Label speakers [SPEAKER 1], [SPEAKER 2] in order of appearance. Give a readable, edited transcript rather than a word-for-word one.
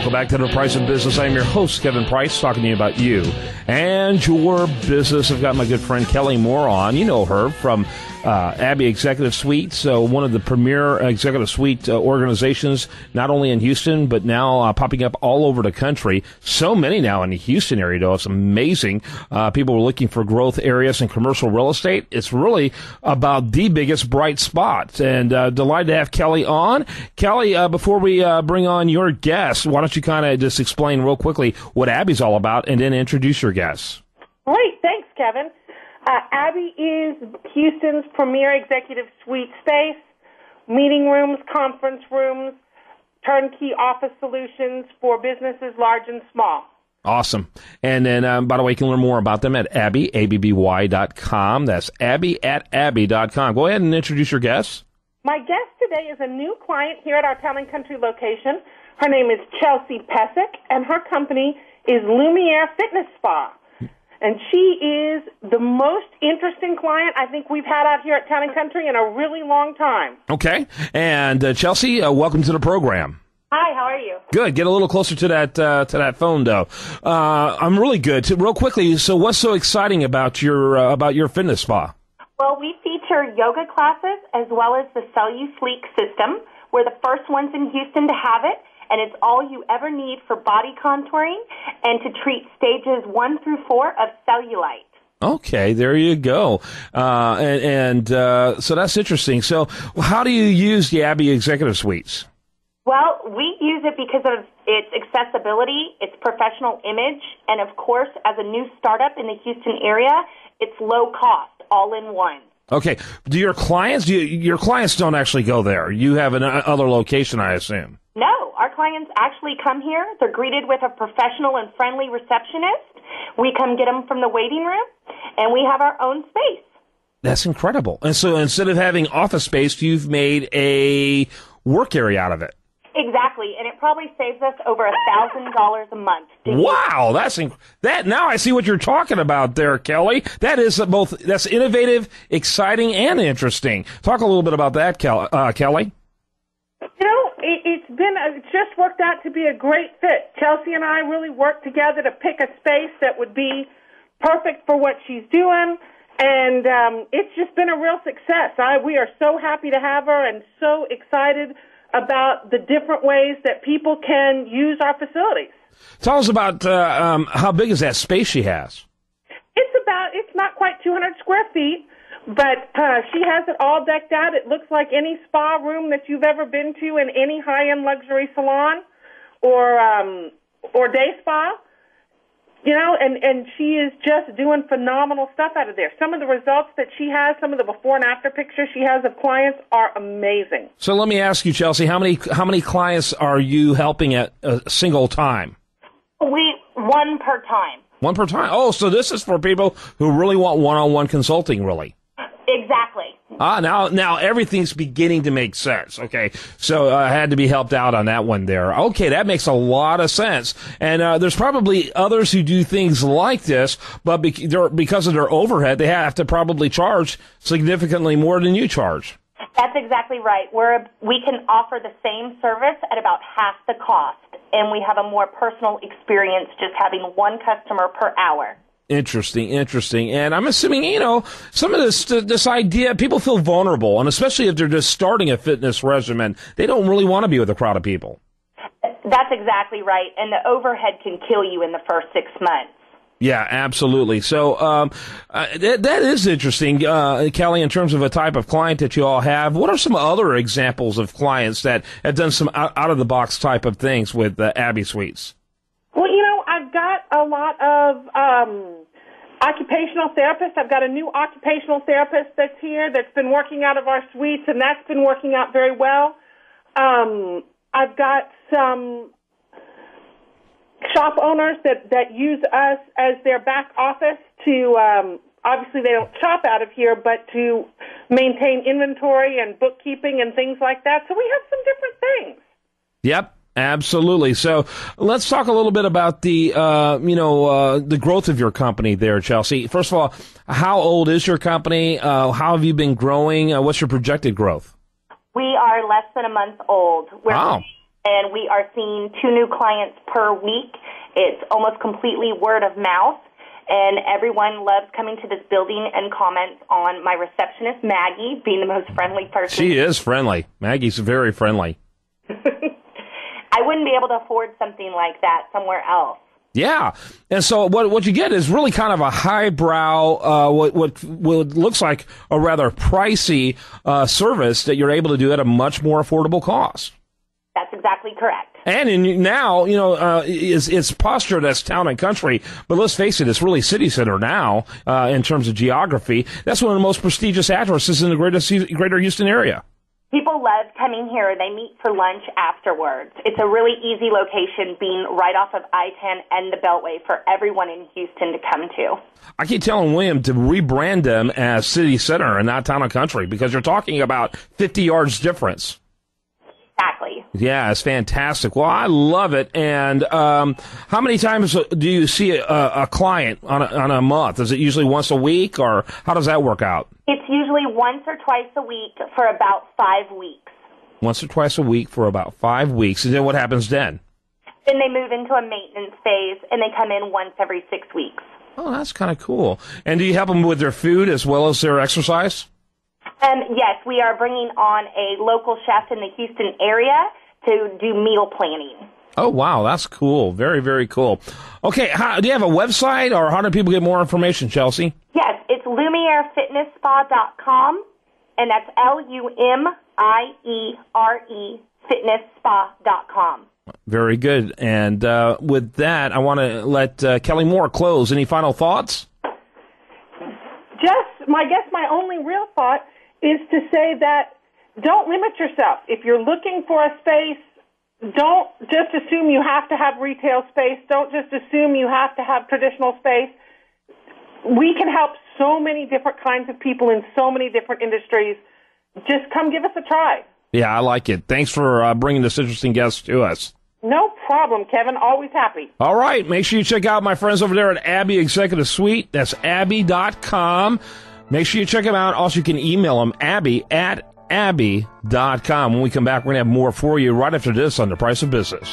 [SPEAKER 1] Welcome back to The Price of Business. I'm your host, Kevin Price, talking to you about you and your business. I've got my good friend Kelly Moore on. You know her from Abbey Executive Suite, one of the premier executive suite organizations, not only in Houston, but now popping up all over the country. So many now in the Houston area, though. It's amazing. People are looking for growth areas in commercial real estate. It's really about the biggest bright spot. And delighted to have Kelly on. Kelly, before we bring on your guest, why don't you kind of just explain real quickly what Abbey's all about and then introduce your guests.
[SPEAKER 2] Great. Thanks, Kevin. Abbey is Houston's premier executive suite space, meeting rooms, conference rooms, turnkey office solutions for businesses large and small.
[SPEAKER 1] Awesome. And then, by the way, you can learn more about them at abby.com. That's abby@abby.com. Go ahead and introduce your guests.
[SPEAKER 2] My guest today is a new client here at our Town and Country location. Her name is Chelsea Pesic, and her company is Lumiere Fitness Spa. And she is the most interesting client I think we've had out here at Town and Country in a really long time.
[SPEAKER 1] Okay. And Chelsea, welcome to the program.
[SPEAKER 2] Hi, how are you?
[SPEAKER 1] Good. Get a little closer to that phone, though. I'm really good. Real quickly, so what's so exciting about your fitness spa?
[SPEAKER 3] Well, we feature yoga classes as well as the CelluSleek system. We're the first ones in Houston to have it. And it's all you ever need for body contouring and to treat stages 1 through 4 of cellulite.
[SPEAKER 1] Okay, there you go. So that's interesting. So how do you use the Abbey Executive Suites?
[SPEAKER 3] Well, we use it because of its accessibility, its professional image, and of course, as a new startup in the Houston area, it's low cost, all in one.
[SPEAKER 1] Okay. Do your clients don't actually go there? You have another location, I assume.
[SPEAKER 3] No, our clients actually come here. They're greeted with a professional and friendly receptionist. We come get them from the waiting room, and we have our own space.
[SPEAKER 1] That's incredible. And so instead of having office space, you've made a work area out of it.
[SPEAKER 3] Exactly, and it probably saves us over $1,000 a month.
[SPEAKER 1] Wow, that now I see what you're talking about there, Kelly. That is that's innovative, exciting, and interesting. Talk a little bit about that, Kelly.
[SPEAKER 2] You know, it's just worked out to be a great fit. Chelsea and I really worked together to pick a space that would be perfect for what she's doing, and it's just been a real success. We are so happy to have her and so excited about the different ways that people can use our facilities.
[SPEAKER 1] Tell us about how big is that space she has?
[SPEAKER 2] It's not quite 200 square feet, but she has it all decked out. It looks like any spa room that you've ever been to in any high-end luxury salon or day spa. You know, and she is just doing phenomenal stuff out of there. Some of the results that she has, some of the before and after pictures she has of clients are amazing.
[SPEAKER 1] So let me ask you, Chelsea, how many clients are you helping at a single time?
[SPEAKER 3] One per time.
[SPEAKER 1] One per time. Oh, so this is for people who really want one-on-one consulting, really.
[SPEAKER 3] Exactly.
[SPEAKER 1] Now everything's beginning to make sense. Okay, so I had to be helped out on that one there. Okay, that makes a lot of sense. And there's probably others who do things like this, but because of their overhead, they have to probably charge significantly more than you charge.
[SPEAKER 3] That's exactly right. We can offer the same service at about half the cost, and we have a more personal experience just having one customer per hour.
[SPEAKER 1] Interesting. And I'm assuming, some of this idea, people feel vulnerable, and especially if they're just starting a fitness regimen, they don't really want to be with a crowd of people.
[SPEAKER 3] That's exactly right, and the overhead can kill you in the first 6 months.
[SPEAKER 1] Yeah, absolutely. So that is interesting, Kelly, in terms of a type of client that you all have. What are some other examples of clients that have done some out-of-the-box type of things with Abbey Suites?
[SPEAKER 2] Well, I've got a lot of occupational therapists. I've got a new occupational therapist that's here that's been working out of our suites, and that's been working out very well. I've got some shop owners that use us as their back office to, obviously they don't shop out of here, but to maintain inventory and bookkeeping and things like that. So we have some different things.
[SPEAKER 1] Yep. Absolutely. So let's talk a little bit about the growth of your company there, Chelsea. First of all, how old is your company? How have you been growing? What's your projected growth?
[SPEAKER 3] We are less than a month old.
[SPEAKER 1] Wow.
[SPEAKER 3] and we are seeing 2 new clients per week. It's almost completely word of mouth, and everyone loves coming to this building and comments on my receptionist, Maggie, being the most friendly person.
[SPEAKER 1] She is friendly. Maggie's very friendly.
[SPEAKER 3] I wouldn't be able to afford something like that somewhere else.
[SPEAKER 1] Yeah, and so what you get is really kind of a highbrow, what looks like a rather pricey service that you're able to do at a much more affordable cost.
[SPEAKER 3] That's exactly correct.
[SPEAKER 1] And now, it's postured as town and country, but let's face it, it's really city center now in terms of geography. That's one of the most prestigious addresses in the greater Houston area.
[SPEAKER 3] People love coming here. They meet for lunch afterwards. It's a really easy location, being right off of I-10 and the Beltway for everyone in Houston to come to. I
[SPEAKER 1] keep telling William to rebrand them as city center and not town and country, because you're talking about 50 yards difference.
[SPEAKER 3] Exactly.
[SPEAKER 1] Yeah, it's fantastic. Well, I love it. And how many times do you see a client on a month? Is it usually once a week, or how does that work out?
[SPEAKER 3] It's usually once or twice a week for about 5 weeks.
[SPEAKER 1] Once or twice a week for about 5 weeks. And then what happens then?
[SPEAKER 3] Then they move into a maintenance phase, and they come in once every 6 weeks.
[SPEAKER 1] Oh, that's kind of cool. And do you help them with their food as well as their exercise?
[SPEAKER 3] Yes, we are bringing on a local chef in the Houston area to do meal planning.
[SPEAKER 1] Oh, wow, that's cool. Very, very cool. Okay, do you have a website, or how do people get more information, Chelsea?
[SPEAKER 3] Yes, it's LumiereFitnessSpa.com, and that's LUMIERE fitnessspa.com.
[SPEAKER 1] Very good. And with that, I want to let Kelly Moore close. Any final thoughts?
[SPEAKER 2] My only real thought is to say that don't limit yourself. If you're looking for a space, don't just assume you have to have retail space. Don't just assume you have to have traditional space. We can help so many different kinds of people in so many different industries. Just come give us a try.
[SPEAKER 1] Yeah, I like it. Thanks for bringing this interesting guest to us.
[SPEAKER 2] No problem, Kevin. Always happy.
[SPEAKER 1] All right. Make sure you check out my friends over there at Abby Executive Suite. That's Abby.com. Make sure you check them out. Also, you can email them, Abby@Abby.com. When we come back, we're going to have more for you right after this on The Price of Business.